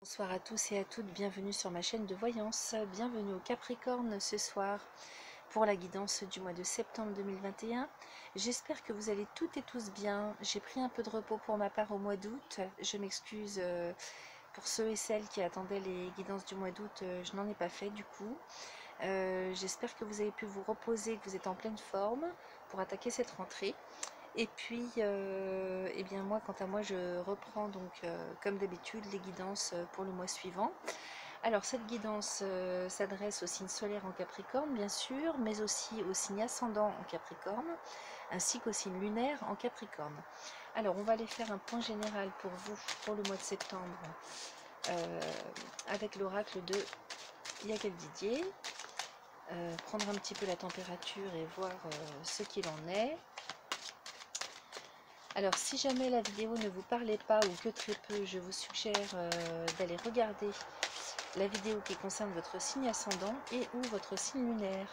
Bonsoir à tous et à toutes, bienvenue sur ma chaîne de voyance, bienvenue au Capricorne ce soir pour la guidance du mois de septembre 2021. J'espère que vous allez toutes et tous bien. J'ai pris un peu de repos pour ma part au mois d'août. Je m'excuse pour ceux et celles qui attendaient les guidances du mois d'août, je n'en ai pas fait du coup. J'espère que vous avez pu vous reposer, que vous êtes en pleine forme pour attaquer cette rentrée. Et puis, eh bien moi, quant à moi, je reprends donc, comme d'habitude, les guidances pour le mois suivant. Alors, cette guidance s'adresse au signe solaire en Capricorne, bien sûr, mais aussi au signe ascendant en Capricorne, ainsi qu'au signe lunaire en Capricorne. Alors, on va aller faire un point général pour vous pour le mois de septembre euh, avec l'oracle de Yael Didier. Prendre un petit peu la température et voir ce qu'il en est. Alors si jamais la vidéo ne vous parlait pas ou que très peu, je vous suggère d'aller regarder la vidéo qui concerne votre signe ascendant et ou votre signe lunaire.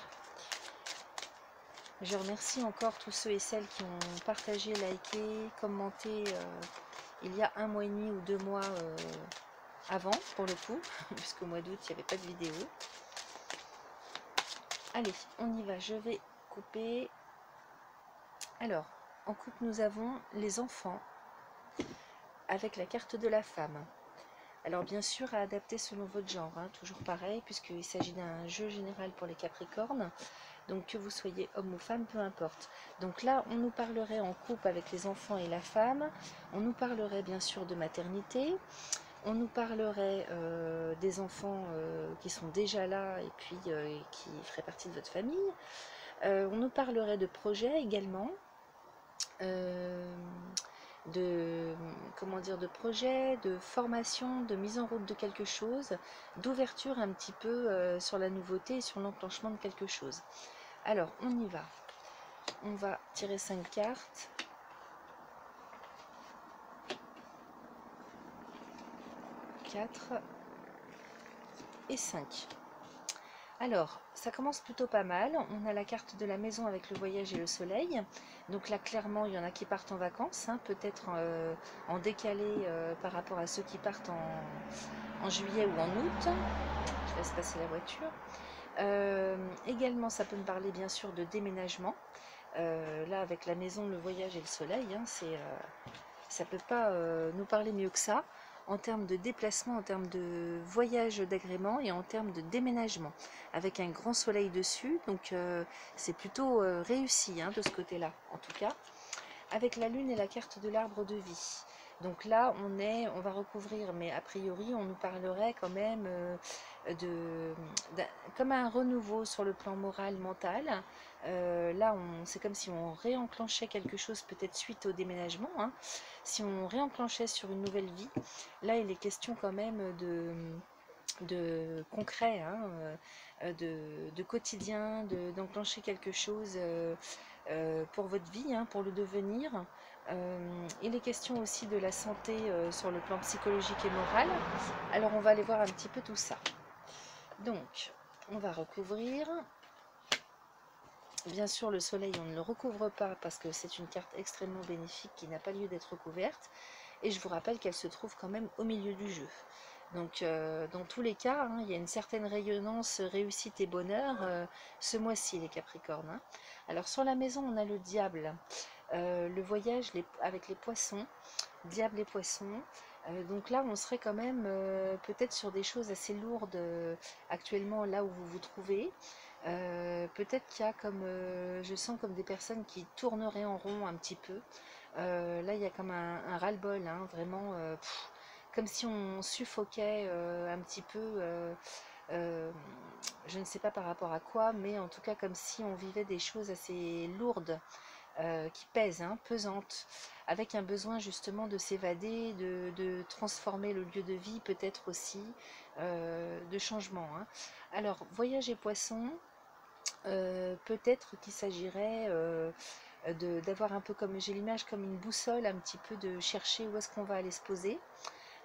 Je remercie encore tous ceux et celles qui ont partagé, liké, commenté il y a un mois et demi ou 2 mois avant pour le coup, puisqu'au mois d'août il n'y avait pas de vidéo. Allez, on y va, je vais couper. Alors, en coupe nous avons les enfants avec la carte de la femme. Alors bien sûr à adapter selon votre genre, hein, toujours pareil, puisqu'il s'agit d'un jeu général pour les Capricornes, donc que vous soyez homme ou femme, peu importe. Donc là, on nous parlerait en couple avec les enfants et la femme, on nous parlerait bien sûr de maternité, on nous parlerait des enfants qui sont déjà là et puis qui feraient partie de votre famille, on nous parlerait de projets également, euh, de, comment dire, de projet, de formation, de mise en route de quelque chose, d'ouverture un petit peu sur la nouveauté et sur l'enclenchement de quelque chose. Alors, on y va. On va tirer 5 cartes. Quatre et 5. Alors, ça commence plutôt pas mal. On a la carte de la maison avec le voyage et le soleil. Donc là, clairement, il y en a qui partent en vacances, hein, peut-être en décalé par rapport à ceux qui partent en juillet ou en août. Je laisse passer la voiture. Également, ça peut me parler bien sûr de déménagement. Là, avec la maison, le voyage et le soleil, hein, ça ne peut pas nous parler mieux que ça en termes de déplacement, en termes de voyage d'agrément et en termes de déménagement, avec un grand soleil dessus. Donc, c'est plutôt réussi hein, de ce côté-là, en tout cas. Avec la lune et la carte de l'arbre de vie. Donc là, on va recouvrir, mais a priori, on nous parlerait quand même comme un renouveau sur le plan moral, mental. Là, c'est comme si on réenclenchait quelque chose, peut-être suite au déménagement. Hein. Si on réenclenchait sur une nouvelle vie, là, il est question quand même de concret, hein, de quotidien, d'enclencher quelque chose pour votre vie, hein, pour le devenir. Il est question aussi de la santé sur le plan psychologique et moral. Alors on va aller voir un petit peu tout ça. Donc, on va recouvrir. Bien sûr, le soleil, on ne le recouvre pas parce que c'est une carte extrêmement bénéfique qui n'a pas lieu d'être recouverte. Et je vous rappelle qu'elle se trouve quand même au milieu du jeu. Donc, dans tous les cas, hein, il y a une certaine rayonnance, réussite et bonheur ce mois-ci, les Capricornes. Hein. Alors, sur la maison, on a le diable, le voyage avec les poissons, diable et poissons. Donc là, on serait quand même peut-être sur des choses assez lourdes actuellement là où vous vous trouvez. Peut-être qu'il y a comme, je sens comme des personnes qui tourneraient en rond un petit peu. Là, il y a comme un ras-le-bol, hein, vraiment, comme si on suffoquait un petit peu, je ne sais pas par rapport à quoi, mais en tout cas comme si on vivait des choses assez lourdes, qui pèsent, hein, pesantes, avec un besoin justement de s'évader, de transformer le lieu de vie, peut-être aussi, de changement. Hein. Alors, voyage et poisson, peut-être qu'il s'agirait d'avoir un peu comme, j'ai l'image comme une boussole, un petit peu de chercher où est-ce qu'on va aller se poser.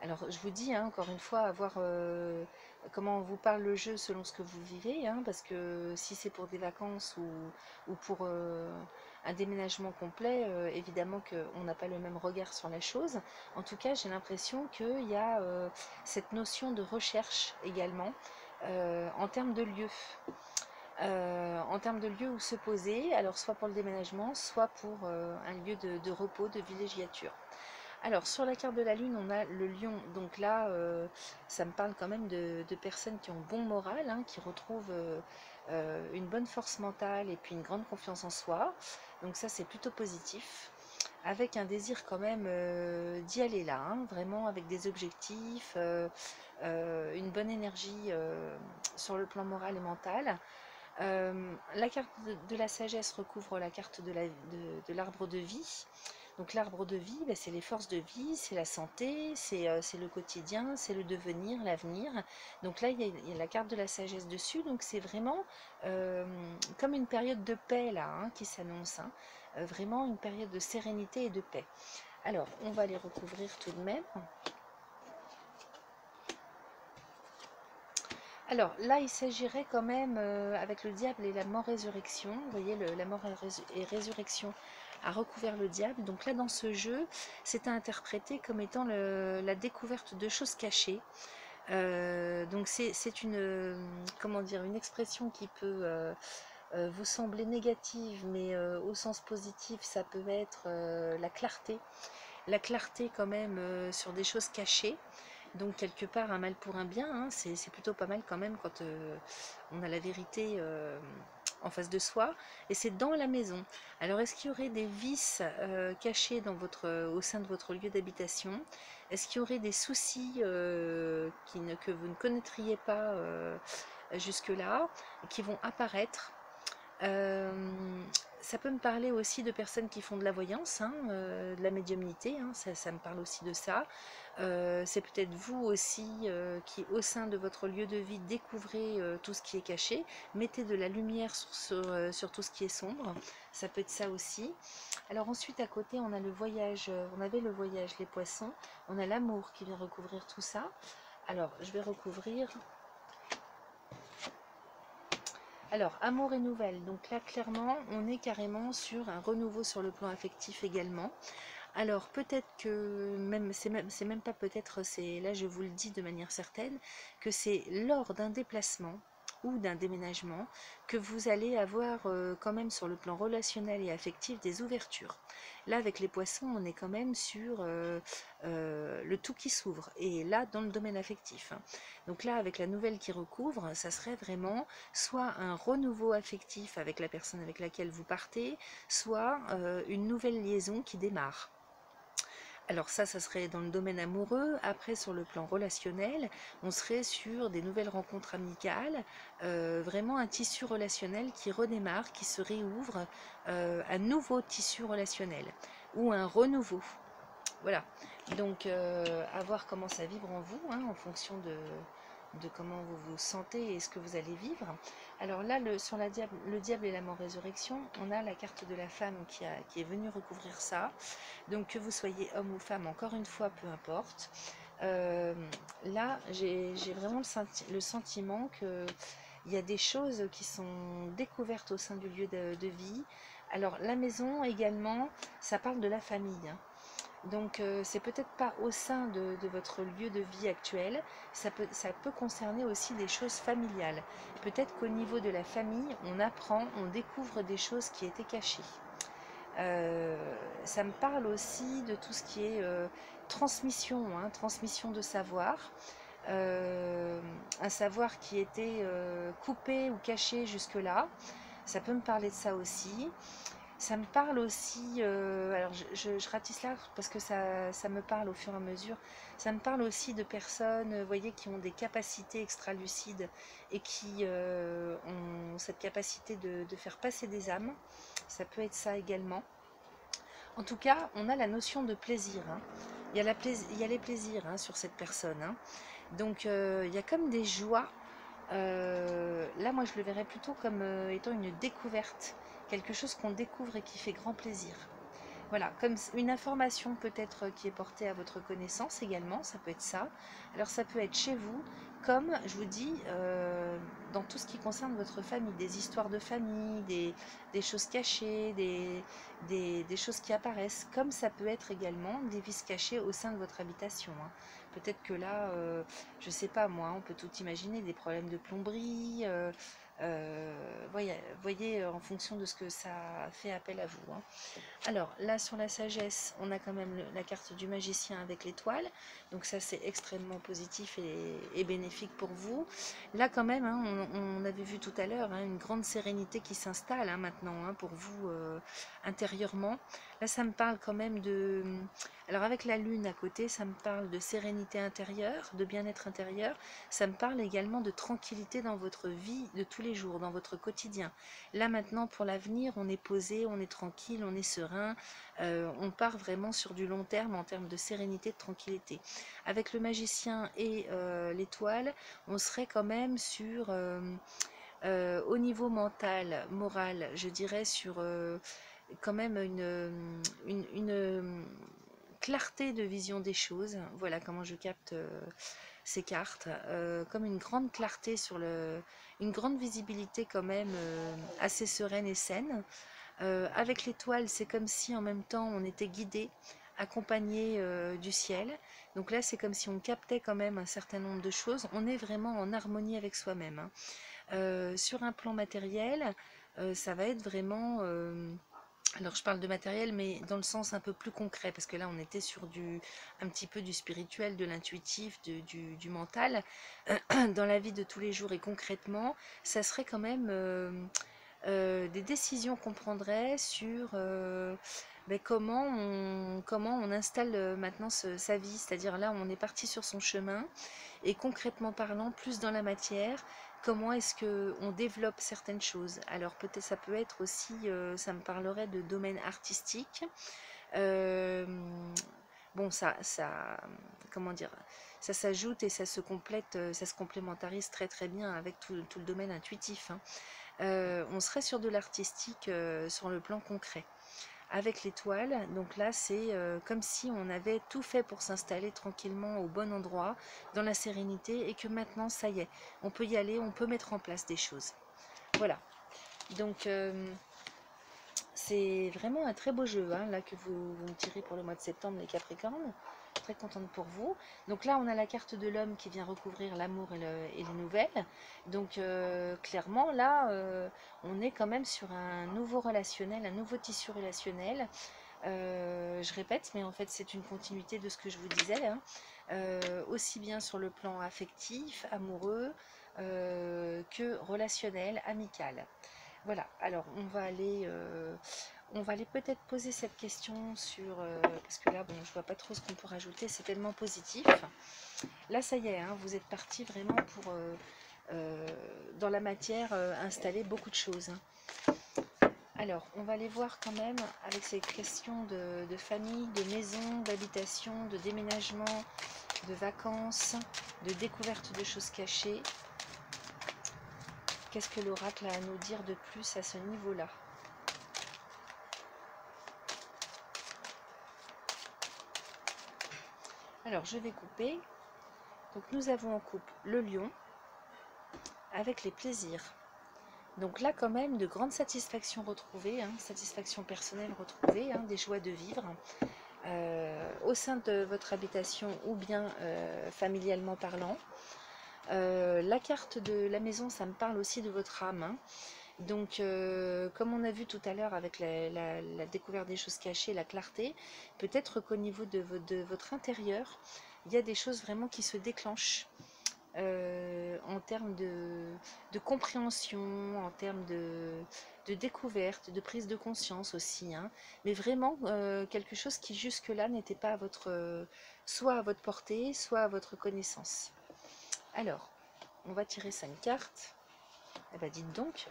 Alors je vous dis, hein, encore une fois, à voir comment vous parle le jeu selon ce que vous vivez, hein, parce que si c'est pour des vacances ou pour un déménagement complet, évidemment qu'on n'a pas le même regard sur la chose. En tout cas, j'ai l'impression qu'il y a cette notion de recherche également en termes de lieu. En termes de lieu où se poser, alors soit pour le déménagement, soit pour un lieu de repos, de villégiature. Alors sur la carte de la Lune, on a le lion, donc là, ça me parle quand même de personnes qui ont bon moral, hein, qui retrouvent une bonne force mentale et puis une grande confiance en soi, donc ça c'est plutôt positif, avec un désir quand même d'y aller là, hein, vraiment avec des objectifs, une bonne énergie sur le plan moral et mental. La carte de la sagesse recouvre la carte de l'arbre de vie. Donc l'arbre de vie, ben, c'est les forces de vie, c'est la santé, c'est le quotidien, c'est le devenir, l'avenir. Donc là, il y a la carte de la sagesse dessus. Donc c'est vraiment comme une période de paix là, hein, qui s'annonce. Hein. Vraiment une période de sérénité et de paix. Alors, on va les recouvrir tout de même. Alors là, il s'agirait quand même, avec le diable et la mort-résurrection, vous voyez, la mort et résurrection a recouvert le diable. Donc là, dans ce jeu, c'est à interpréter comme étant la découverte de choses cachées. Donc c'est comment dire, une expression qui peut vous sembler négative, mais au sens positif, ça peut être la clarté. La clarté quand même sur des choses cachées. Donc quelque part un mal pour un bien, hein, c'est plutôt pas mal quand même quand on a la vérité en face de soi. Et c'est dans la maison. Alors est-ce qu'il y aurait des vices cachés dans au sein de votre lieu d'habitation? Est-ce qu'il y aurait des soucis que vous ne connaîtriez pas jusque-là, qui vont apparaître? Ça peut me parler aussi de personnes qui font de la voyance, hein, de la médiumnité, hein, ça me parle aussi de ça. C'est peut-être vous aussi qui, au sein de votre lieu de vie, découvrez tout ce qui est caché, mettez de la lumière sur tout ce qui est sombre, ça peut être ça aussi. Alors ensuite, à côté, on a le voyage, on avait le voyage, les poissons, on a l'amour qui vient recouvrir tout ça. Alors, je vais recouvrir. Alors, amour et nouvelles. Donc là, clairement, on est carrément sur un renouveau sur le plan affectif également. Alors, peut-être que, c'est même pas peut-être, c'est là, je vous le dis de manière certaine, que c'est lors d'un déplacement ou d'un déménagement que vous allez avoir quand même sur le plan relationnel et affectif des ouvertures. Là, avec les poissons, on est quand même sur le tout qui s'ouvre. Et là, dans le domaine affectif. Hein. Donc là, avec la nouvelle qui recouvre, ça serait vraiment soit un renouveau affectif avec la personne avec laquelle vous partez, soit une nouvelle liaison qui démarre. Alors ça serait dans le domaine amoureux. Après, sur le plan relationnel, on serait sur des nouvelles rencontres amicales, vraiment un tissu relationnel qui redémarre, qui se réouvre, un nouveau tissu relationnel ou un renouveau. Voilà, donc à voir comment ça vibre en vous, hein, en fonction de comment vous vous sentez et ce que vous allez vivre. Alors là, sur le diable et la mort-résurrection, on a la carte de la femme qui est venue recouvrir ça. Donc que vous soyez homme ou femme, encore une fois, peu importe. Là, j'ai vraiment le sentiment qu'il y a des choses qui sont découvertes au sein du lieu de vie. Alors la maison également, ça parle de la famille. Hein. Donc c'est peut-être pas au sein de votre lieu de vie actuel, ça peut concerner aussi des choses familiales. Peut-être qu'au niveau de la famille, on apprend, on découvre des choses qui étaient cachées. Ça me parle aussi de tout ce qui est transmission, hein, transmission de savoir. Un savoir qui était coupé ou caché jusque-là. Ça peut me parler de ça aussi. Ça me parle aussi, alors je ratisse là parce que ça me parle au fur et à mesure, ça me parle aussi de personnes, vous voyez, qui ont des capacités extra-lucides et qui ont cette capacité de faire passer des âmes, ça peut être ça également. En tout cas, on a la notion de plaisir, hein. Il y a les plaisirs hein, sur cette personne, hein. Donc il y a comme des joies. Là, moi, je le verrais plutôt comme étant une découverte, quelque chose qu'on découvre et qui fait grand plaisir. Voilà, comme une information peut-être qui est portée à votre connaissance également, ça peut être ça. Alors ça peut être chez vous, comme je vous dis, dans tout ce qui concerne votre famille, des histoires de famille, des choses cachées, des choses qui apparaissent, comme ça peut être également des vices cachés au sein de votre habitation, hein. Peut-être que là, je sais pas moi, on peut tout imaginer, des problèmes de plomberie, voyez, en fonction de ce que ça fait appel à vous, hein. Alors là sur la sagesse, on a quand même la carte du magicien avec l'étoile, donc ça c'est extrêmement positif et bénéfique pour vous. Là quand même, hein, on avait vu tout à l'heure, hein, une grande sérénité qui s'installe, hein, maintenant, hein, pour vous intérieurement. Là ça me parle quand même de... Alors avec la lune à côté, ça me parle de sérénité intérieure, de bien-être intérieur. Ça me parle également de tranquillité dans votre vie de tous les jours, dans votre quotidien. Là maintenant pour l'avenir, on est posé, on est tranquille, on est serein, on part vraiment sur du long terme en termes de sérénité, de tranquillité. Avec le magicien et l'étoile, on serait quand même sur, au niveau mental, moral, je dirais sur quand même une clarté de vision des choses. Voilà comment je capte ces cartes, comme une grande clarté sur une grande visibilité quand même assez sereine et saine. Avec l'étoile, c'est comme si en même temps on était guidé, accompagné du ciel. Donc là, c'est comme si on captait quand même un certain nombre de choses. On est vraiment en harmonie avec soi-même, hein. Sur un plan matériel, ça va être vraiment... alors je parle de matériel, mais dans le sens un peu plus concret, parce que là on était sur un petit peu du spirituel, de l'intuitif, du mental. Dans la vie de tous les jours et concrètement, ça serait quand même des décisions qu'on prendrait sur ben, comment on installe maintenant sa vie. C'est-à-dire là on est parti sur son chemin, et concrètement parlant, plus dans la matière, comment est-ce qu'on développe certaines choses. Alors peut-être ça peut être aussi, ça me parlerait de domaine artistique. Euh, bon, comment dire, ça s'ajoute et ça se complète, ça se complémentarise très très bien avec tout le domaine intuitif, hein. On serait sur de l'artistique sur le plan concret. Avec l'étoile, donc là c'est comme si on avait tout fait pour s'installer tranquillement au bon endroit, dans la sérénité, et que maintenant ça y est, on peut y aller, on peut mettre en place des choses. Voilà, donc c'est vraiment un très beau jeu, hein, là que vous me tirez pour le mois de septembre, les Capricornes. Très contente pour vous. Donc là, on a la carte de l'homme qui vient recouvrir l'amour et les nouvelles. Donc clairement, là, on est quand même sur un nouveau relationnel, un nouveau tissu relationnel. Je répète, mais en fait, c'est une continuité de ce que je vous disais, hein. Aussi bien sur le plan affectif, amoureux, que relationnel, amical. Voilà, alors on va aller peut-être poser cette question sur, parce que là, bon, je vois pas trop ce qu'on peut rajouter, c'est tellement positif. Là, ça y est, hein, vous êtes parti vraiment pour, dans la matière, installer beaucoup de choses, hein. Alors, on va aller voir quand même avec ces questions de famille, de maison, d'habitation, de déménagement, de vacances, de découverte de choses cachées. Qu'est-ce que l'oracle a à nous dire de plus à ce niveau-là? Alors, je vais couper. Donc, nous avons en coupe le lion avec les plaisirs. Donc là, quand même, de grandes satisfactions retrouvées, hein, satisfaction personnelle retrouvée, hein, des joies de vivre au sein de votre habitation ou bien familialement parlant. La carte de la maison, ça me parle aussi de votre âme, hein. Donc, comme on a vu tout à l'heure avec la découverte des choses cachées, la clarté, peut-être qu'au niveau de votre intérieur, il y a des choses vraiment qui se déclenchent en termes de compréhension, en termes de découverte, de prise de conscience aussi, hein. Mais vraiment quelque chose qui jusque-là n'était pas à soit à votre portée, soit à votre connaissance. Alors, on va tirer 5 cartes. Eh ben, dites donc,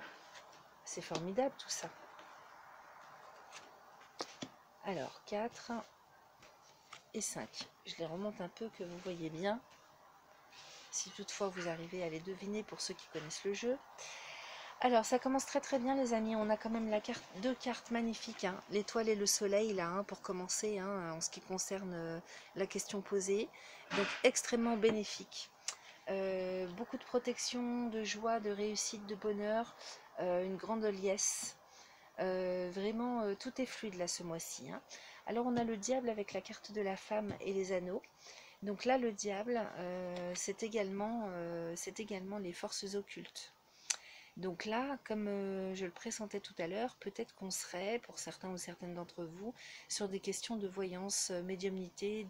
c'est formidable tout ça. Alors, 4 et 5. Je les remonte un peu que vous voyez bien. Si toutefois vous arrivez à les deviner pour ceux qui connaissent le jeu. Alors, ça commence très très bien, les amis. On a quand même deux cartes magnifiques, hein. L'étoile et le soleil, là, hein, pour commencer, hein, en ce qui concerne la question posée. Donc, extrêmement bénéfique. Beaucoup de protection, de joie, de réussite, de bonheur, une grande liesse. Vraiment, tout est fluide là ce mois-ci, hein. Alors, on a le diable avec la carte de la femme et les anneaux. Donc là, le diable, c'est également les forces occultes. Donc là, comme je le pressentais tout à l'heure, peut-être qu'on serait, pour certains ou certaines d'entre vous, sur des questions de voyance, médiumnité,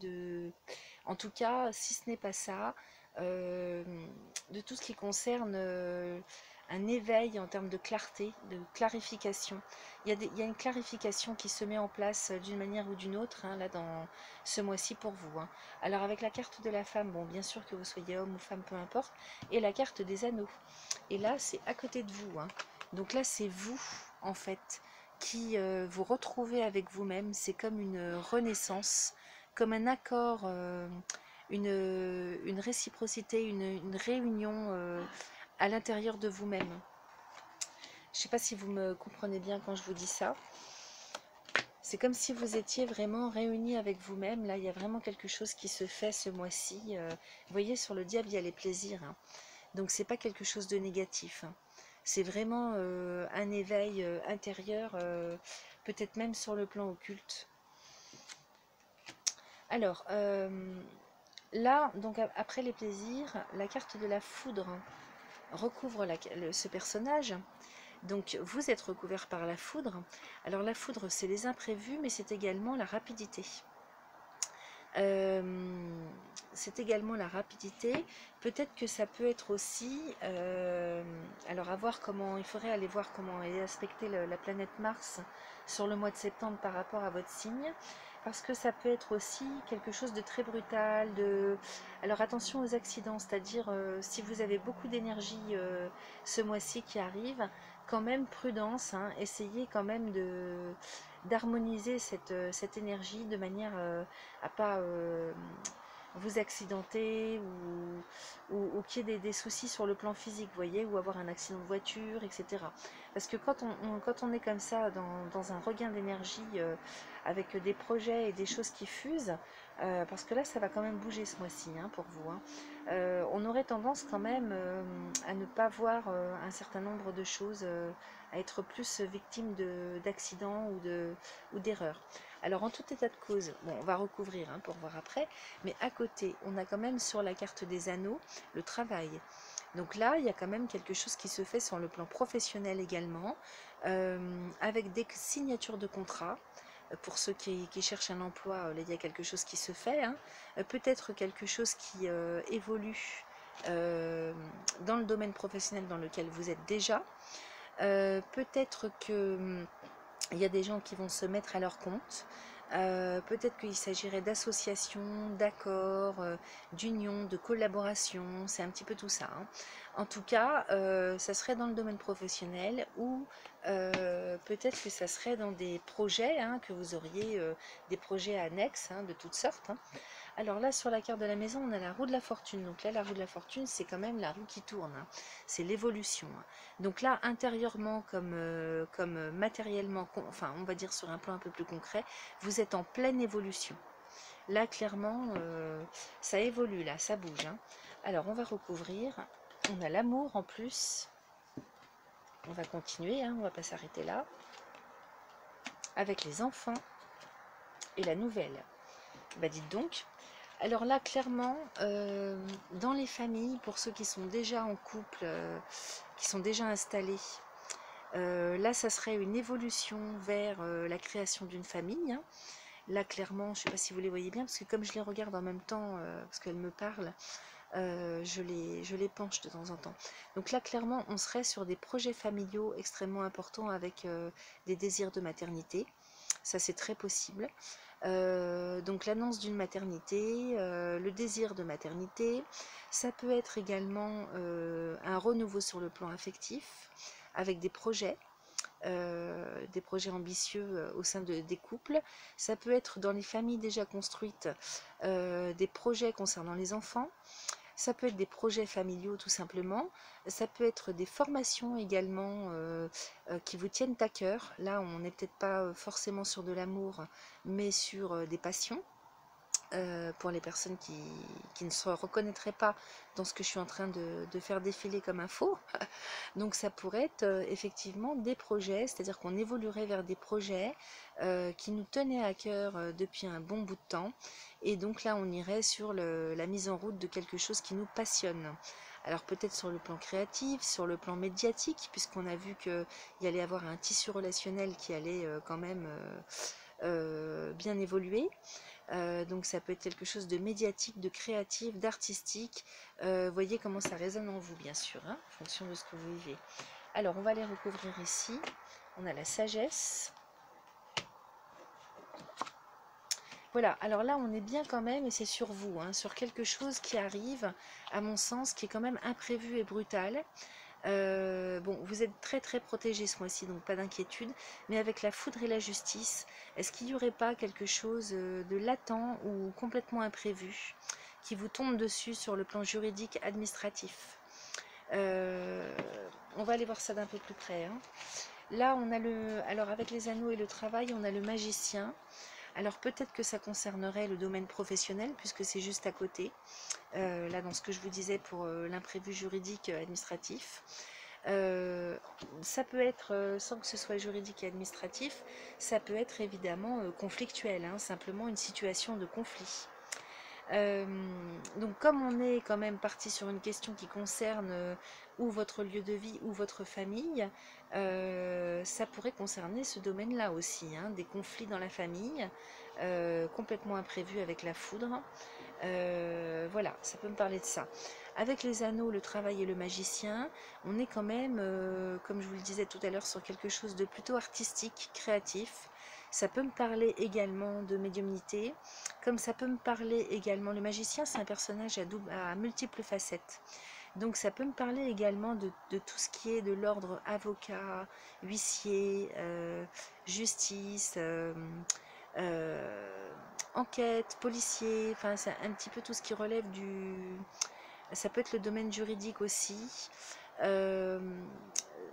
en tout cas, si ce n'est pas ça, euh, de tout ce qui concerne un éveil en termes de clarté, de clarification. Il y a une clarification qui se met en place d'une manière ou d'une autre, hein, là, dans ce mois-ci pour vous, hein. Alors avec la carte de la femme, bon, bien sûr que vous soyez homme ou femme, peu importe, et la carte des anneaux. Et là, c'est à côté de vous, hein. Donc là, c'est vous, en fait, qui vous retrouvez avec vous-même. C'est comme une renaissance, comme un accord, une réciprocité, une réunion à l'intérieur de vous-même. Je ne sais pas si vous me comprenez bien quand je vous dis ça. C'est comme si vous étiez vraiment réunis avec vous-même. Là, il y a vraiment quelque chose qui se fait ce mois-ci. Vous voyez, sur le diable, il y a les plaisirs, hein. Donc, c'est pas quelque chose de négatif, hein. C'est vraiment un éveil intérieur, peut-être même sur le plan occulte. Alors, là, donc après les plaisirs, la carte de la foudre recouvre ce personnage. Donc vous êtes recouvert par la foudre. Alors la foudre, c'est les imprévus, mais c'est également la rapidité. Euh, c'est également la rapidité. Peut-être que ça peut être aussi, alors à voir comment, il faudrait aller voir comment est aspectée la planète Mars sur le mois de septembre par rapport à votre signe, parce que ça peut être aussi quelque chose de très brutal. Alors attention aux accidents, c'est-à-dire si vous avez beaucoup d'énergie ce mois-ci qui arrive, quand même prudence, hein, essayez quand même d'harmoniser cette énergie de manière à pas vous accidenter ou qu'il y ait des soucis sur le plan physique, vous voyez, ou avoir un accident de voiture, etc. Parce que quand on est comme ça, dans un regain d'énergie, avec des projets et des choses qui fusent, parce que là, ça va quand même bouger ce mois-ci, hein, pour vous, hein. On aurait tendance quand même à ne pas voir un certain nombre de choses, à être plus victime d'accidents ou d'erreurs. Alors en tout état de cause, bon, on va recouvrir, hein, pour voir après, mais à côté, on a quand même sur la carte des anneaux le travail. Donc là, il y a quand même quelque chose qui se fait sur le plan professionnel également, avec des signatures de contrats. Pour ceux qui cherchent un emploi, là, il y a quelque chose qui se fait, hein. Peut-être quelque chose qui évolue dans le domaine professionnel dans lequel vous êtes déjà. Peut-être que il y a des gens qui vont se mettre à leur compte. Peut-être qu'il s'agirait d'associations, d'accords, d'unions, de collaborations, c'est un petit peu tout ça, hein. En tout cas, ça serait dans le domaine professionnel ou peut-être que ça serait dans des projets, hein, que vous auriez des projets annexes, hein, de toutes sortes, hein. Alors là, sur la carte de la maison, on a la roue de la fortune. Donc là, la roue de la fortune, c'est quand même la roue qui tourne, hein. C'est l'évolution, hein. Donc là, intérieurement comme matériellement, enfin, on va dire sur un plan un peu plus concret, vous êtes en pleine évolution. Là, clairement, ça évolue, là, ça bouge, hein. Alors, on va recouvrir. On a l'amour en plus. On va continuer, hein, on ne va pas s'arrêter là. Avec les enfants et la nouvelle. Bah dites donc. Alors là, clairement, dans les familles, pour ceux qui sont déjà en couple, qui sont déjà installés, là, ça serait une évolution vers la création d'une famille, hein. Là, clairement, je ne sais pas si vous les voyez bien, parce que comme je les regarde en même temps, parce qu'elles me parlent, je les penche de temps en temps. Donc là, clairement, on serait sur des projets familiaux extrêmement importants avec des désirs de maternité. Ça, c'est très possible. Donc l'annonce d'une maternité, le désir de maternité, ça peut être également un renouveau sur le plan affectif, avec des projets ambitieux au sein des couples. Ça peut être dans les familles déjà construites, des projets concernant les enfants. Ça peut être des projets familiaux tout simplement. Ça peut être des formations également qui vous tiennent à cœur. Là, on n'est peut-être pas forcément sur de l'amour, mais sur des passions. Pour les personnes qui ne se reconnaîtraient pas dans ce que je suis en train de faire défiler comme info. Donc ça pourrait être effectivement des projets, c'est-à-dire qu'on évoluerait vers des projets qui nous tenaient à cœur depuis un bon bout de temps. Et donc là, on irait sur la mise en route de quelque chose qui nous passionne. Alors peut-être sur le plan créatif, sur le plan médiatique, puisqu'on a vu qu'il y allait avoir un tissu relationnel qui allait quand même bien évoluer. Donc ça peut être quelque chose de médiatique, de créatif, d'artistique. Voyez comment ça résonne en vous, bien sûr, hein, en fonction de ce que vous vivez. Alors, on va les recouvrir ici. On a la sagesse. Voilà, alors là, on est bien quand même, et c'est sur vous, hein, sur quelque chose qui arrive, à mon sens, qui est quand même imprévu et brutal. Bon, vous êtes très très protégé ce mois-ci, donc pas d'inquiétude. Mais avec la foudre et la justice, est-ce qu'il n'y aurait pas quelque chose de latent ou complètement imprévu qui vous tombe dessus sur le plan juridique administratif? On va aller voir ça d'un peu plus près, hein. Là, on a alors avec les anneaux et le travail, on a le magicien. Alors peut-être que ça concernerait le domaine professionnel, puisque c'est juste à côté. Là, dans ce que je vous disais pour l'imprévu juridique administratif. Ça peut être, sans que ce soit juridique et administratif, ça peut être évidemment conflictuel, hein, simplement une situation de conflit. Donc comme on est quand même parti sur une question qui concerne ou votre lieu de vie ou votre famille, ça pourrait concerner ce domaine-là aussi, hein, des conflits dans la famille, complètement imprévus avec la foudre. Voilà, ça peut me parler de ça. Avec les anneaux, le travail et le magicien, on est quand même, comme je vous le disais tout à l'heure, sur quelque chose de plutôt artistique, créatif. Ça peut me parler également de médiumnité, comme ça peut me parler également, le magicien c'est un personnage à multiples facettes. Donc ça peut me parler également de tout ce qui est de l'ordre avocat, huissier, justice, enquête, policier, enfin c'est un petit peu tout ce qui relève du... Ça peut être le domaine juridique aussi, euh,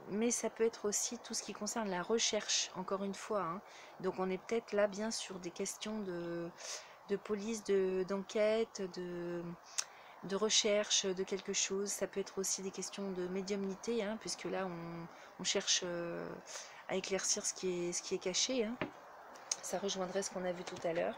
mais ça peut être aussi tout ce qui concerne la recherche, encore une fois, hein. Donc on est peut-être là bien sur des questions de police, d'enquête, de recherche de quelque chose. Ça peut être aussi des questions de médiumnité, hein, puisque là on cherche à éclaircir ce qui est caché, hein. Ça rejoindrait ce qu'on a vu tout à l'heure.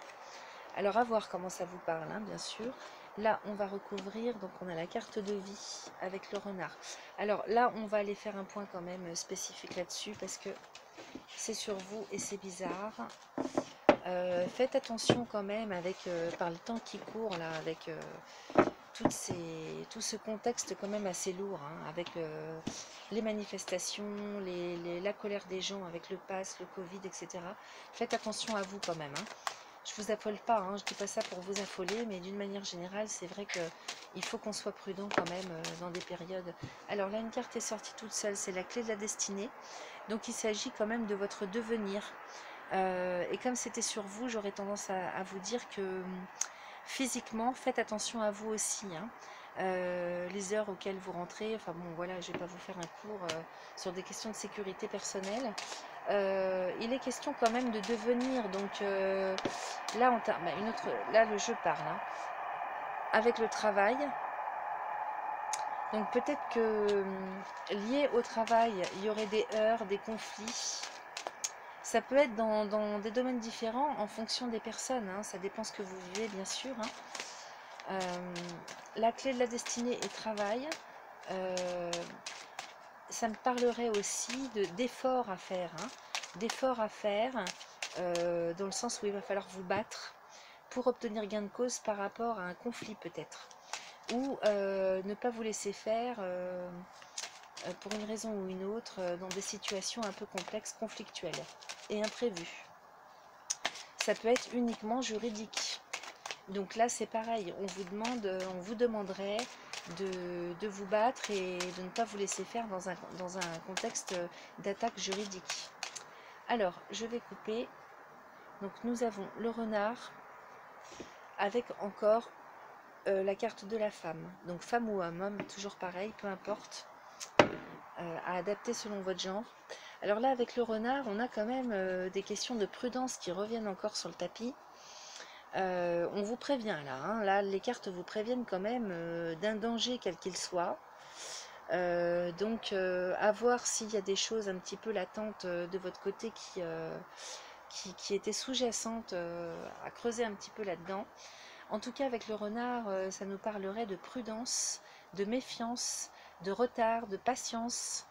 Alors à voir comment ça vous parle, hein, bien sûr. Là, on va recouvrir, donc on a la carte de vie avec le renard. Alors là, on va aller faire un point quand même spécifique là-dessus parce que c'est sur vous et c'est bizarre. Faites attention quand même avec, par le temps qui court là, avec tout ce contexte quand même assez lourd, hein, avec les manifestations, la colère des gens avec le pass, le Covid, etc. Faites attention à vous quand même, hein. Je vous affole pas, hein, je dis pas ça pour vous affoler, mais d'une manière générale, c'est vrai qu'il faut qu'on soit prudent quand même dans des périodes. Alors là, une carte est sortie toute seule, c'est la clé de la destinée. Donc il s'agit quand même de votre devenir. Et comme c'était sur vous, j'aurais tendance à vous dire que physiquement, faites attention à vous aussi, hein. Les heures auxquelles vous rentrez, enfin bon voilà, je vais pas vous faire un cours sur des questions de sécurité personnelle. Il est question quand même de devenir, donc là, là le jeu parle, hein, avec le travail. Donc peut-être que lié au travail, il y aurait des heurts, des conflits. Ça peut être dans des domaines différents en fonction des personnes, hein, ça dépend ce que vous vivez bien sûr, hein. La clé de la destinée est travail. Ça me parlerait aussi d'efforts à faire, hein, d'efforts à faire dans le sens où il va falloir vous battre pour obtenir gain de cause par rapport à un conflit peut-être, ou ne pas vous laisser faire pour une raison ou une autre dans des situations un peu complexes, conflictuelles et imprévues. Ça peut être uniquement juridique. Donc là c'est pareil, on vous demanderait de vous battre et de ne pas vous laisser faire dans un contexte d'attaque juridique. Alors je vais couper. Donc nous avons le renard avec encore la carte de la femme. Donc femme ou homme, toujours pareil, peu importe, à adapter selon votre genre. Alors là, avec le renard, on a quand même des questions de prudence qui reviennent encore sur le tapis. On vous prévient là, hein. Là les cartes vous préviennent quand même d'un danger quel qu'il soit. Donc à voir s'il y a des choses un petit peu latentes de votre côté qui étaient sous-jacentes, à creuser un petit peu là-dedans. En tout cas avec le renard, ça nous parlerait de prudence, de méfiance, de retard, de patience.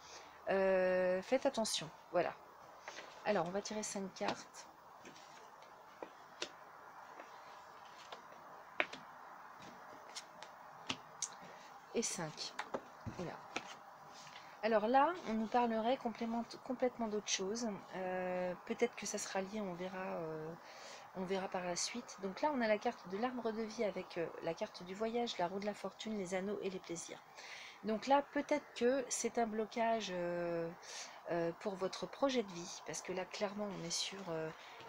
Faites attention, voilà. Alors on va tirer 5 cartes. Et 5. Voilà. Alors là, on nous parlerait complètement d'autre chose. Peut-être que ça sera lié, on verra par la suite. Donc là, on a la carte de l'arbre de vie avec la carte du voyage, la roue de la fortune, les anneaux et les plaisirs. Donc là, peut-être que c'est un blocage pour votre projet de vie, parce que là, clairement, on est sur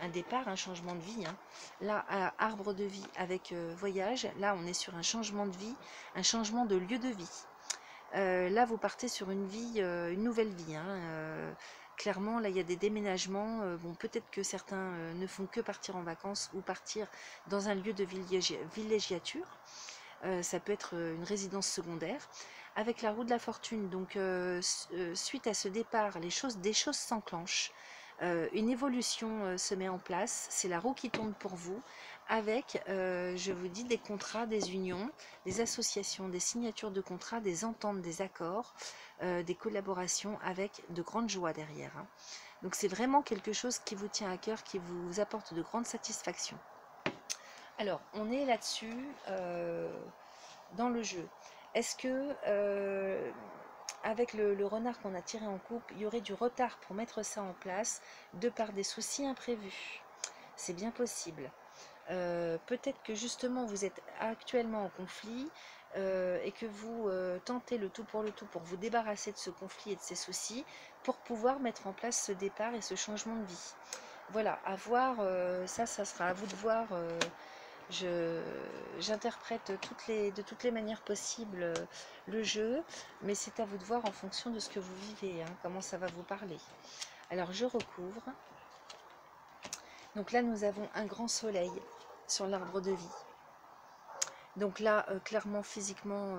un départ, un changement de vie. Hein. Là, arbre de vie avec voyage, là, on est sur un changement de vie, un changement de lieu de vie. Là, vous partez sur une vie, une nouvelle vie. Hein. Clairement, là, il y a des déménagements. Bon, peut-être que certains ne font que partir en vacances ou partir dans un lieu de villégiature. Ça peut être une résidence secondaire. Avec la roue de la fortune, donc suite à ce départ, des choses s'enclenchent. Une évolution se met en place. C'est la roue qui tourne pour vous. Avec, je vous dis, des contrats, des unions, des associations, des signatures de contrats, des ententes, des accords, des collaborations avec de grandes joies derrière. Hein. Donc c'est vraiment quelque chose qui vous tient à cœur, qui vous apporte de grandes satisfactions. Alors, on est là-dessus dans le jeu. Est-ce que, avec le renard qu'on a tiré en coupe, il y aurait du retard pour mettre ça en place, de par des soucis imprévus? C'est bien possible. Peut-être que justement vous êtes actuellement en conflit et que vous tentez le tout pour vous débarrasser de ce conflit et de ces soucis pour pouvoir mettre en place ce départ et ce changement de vie. Voilà, à voir, ça sera à vous de voir. J'interprète de toutes les manières possibles le jeu, mais c'est à vous de voir en fonction de ce que vous vivez, hein, comment ça va vous parler. Alors je recouvre. Donc là nous avons un grand soleil sur l'arbre de vie. Donc là, clairement, physiquement,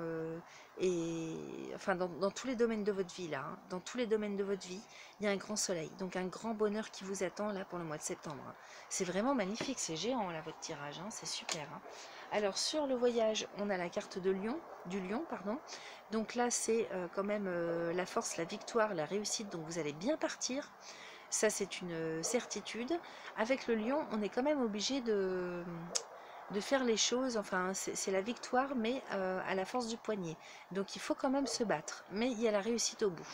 et enfin dans tous les domaines de votre vie, là, hein, dans tous les domaines de votre vie, il y a un grand soleil. Donc un grand bonheur qui vous attend là pour le mois de septembre. Hein. C'est vraiment magnifique, c'est géant là votre tirage, hein, c'est super. Hein. Alors sur le voyage, on a la carte de Lion, du lion, pardon. Donc là, c'est quand même la force, la victoire, la réussite. Donc vous allez bien partir. Ça, c'est une certitude. Avec le lion, on est quand même obligé de faire les choses, enfin c'est la victoire, mais à la force du poignet. Donc il faut quand même se battre, mais il y a la réussite au bout.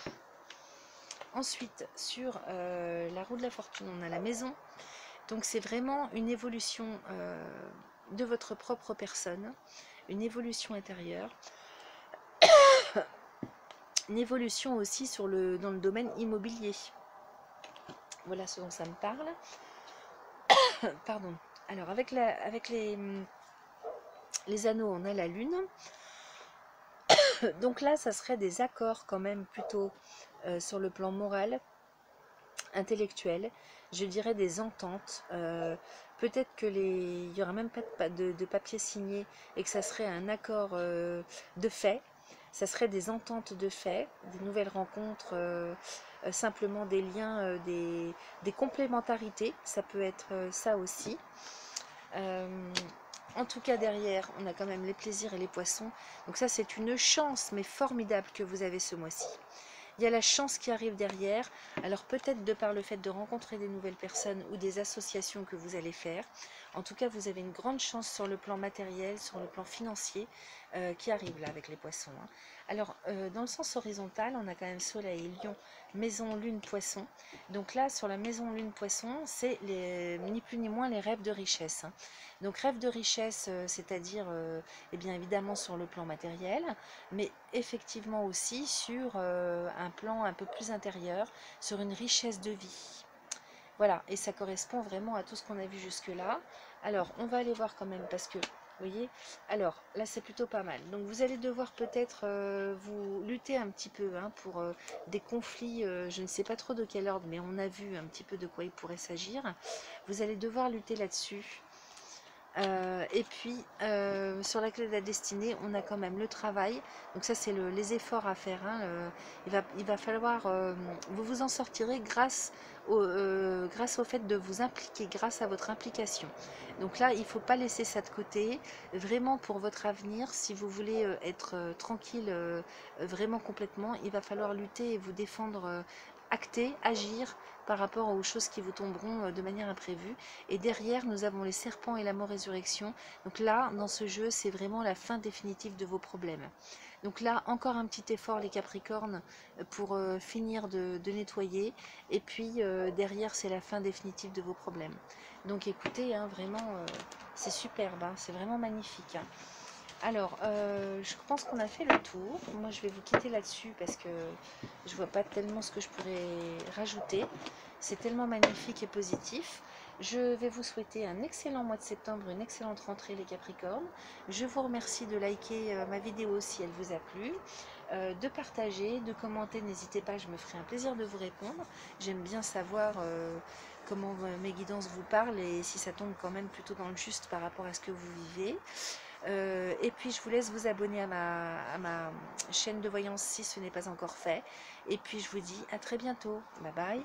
Ensuite, sur la roue de la fortune, on a la maison. Donc c'est vraiment une évolution de votre propre personne, une évolution intérieure, une évolution aussi dans le domaine immobilier. Voilà ce dont ça me parle. Pardon. Alors avec les anneaux, on a la lune. Donc là, ça serait des accords quand même plutôt sur le plan moral, intellectuel. Je dirais des ententes. Peut-être que il n'y aura même pas de papier signé et que ça serait un accord de fait. Ça serait des ententes de fait, des nouvelles rencontres, simplement des liens, des complémentarités. Ça peut être ça aussi. En tout cas, derrière, on a quand même les plaisirs et les poissons. Donc ça, c'est une chance, mais formidable, que vous avez ce mois-ci. Il y a la chance qui arrive derrière. Alors peut-être de par le fait de rencontrer des nouvelles personnes ou des associations que vous allez faire. En tout cas, vous avez une grande chance sur le plan matériel, sur le plan financier qui arrive là avec les poissons. Hein. Alors, dans le sens horizontal, on a quand même Soleil, Lion, Maison, Lune, Poisson. Donc là, sur la Maison, Lune, Poisson, c'est ni plus ni moins les rêves de richesse. Hein. Donc rêve de richesse, c'est-à-dire eh bien évidemment sur le plan matériel, mais effectivement aussi sur un plan un peu plus intérieur, sur une richesse de vie. Voilà, et ça correspond vraiment à tout ce qu'on a vu jusque-là. Alors, on va aller voir quand même, parce que Vous voyez? Alors là c'est plutôt pas mal. Donc vous allez devoir peut-être vous lutter un petit peu hein, pour des conflits, je ne sais pas trop de quel ordre, mais on a vu un petit peu de quoi il pourrait s'agir. Vous allez devoir lutter là-dessus. Et puis sur la clé de la destinée, on a quand même le travail. Donc ça c'est les efforts à faire. Hein. Il va falloir, vous vous en sortirez grâce au fait de vous impliquer, grâce à votre implication. Donc là, il ne faut pas laisser ça de côté. Vraiment pour votre avenir, si vous voulez être tranquille vraiment complètement, il va falloir lutter et vous défendre, acter, agir par rapport aux choses qui vous tomberont de manière imprévue. Et derrière, nous avons les serpents et la mort-résurrection. Donc là, dans ce jeu, c'est vraiment la fin définitive de vos problèmes. Donc là, encore un petit effort, les Capricornes, pour finir de nettoyer. Et puis, derrière, c'est la fin définitive de vos problèmes. Donc écoutez, hein, vraiment, c'est superbe, hein, c'est vraiment magnifique. Hein. Alors, je pense qu'on a fait le tour. Moi, je vais vous quitter là-dessus parce que je vois pas tellement ce que je pourrais rajouter. C'est tellement magnifique et positif. Je vais vous souhaiter un excellent mois de septembre, une excellente rentrée les Capricornes. Je vous remercie de liker ma vidéo si elle vous a plu, de partager, de commenter, n'hésitez pas, je me ferai un plaisir de vous répondre. J'aime bien savoir comment mes guidances vous parlent et si ça tombe quand même plutôt dans le juste par rapport à ce que vous vivez. Et puis je vous laisse vous abonner à ma chaîne de voyance si ce n'est pas encore fait. Et puis je vous dis à très bientôt. Bye bye.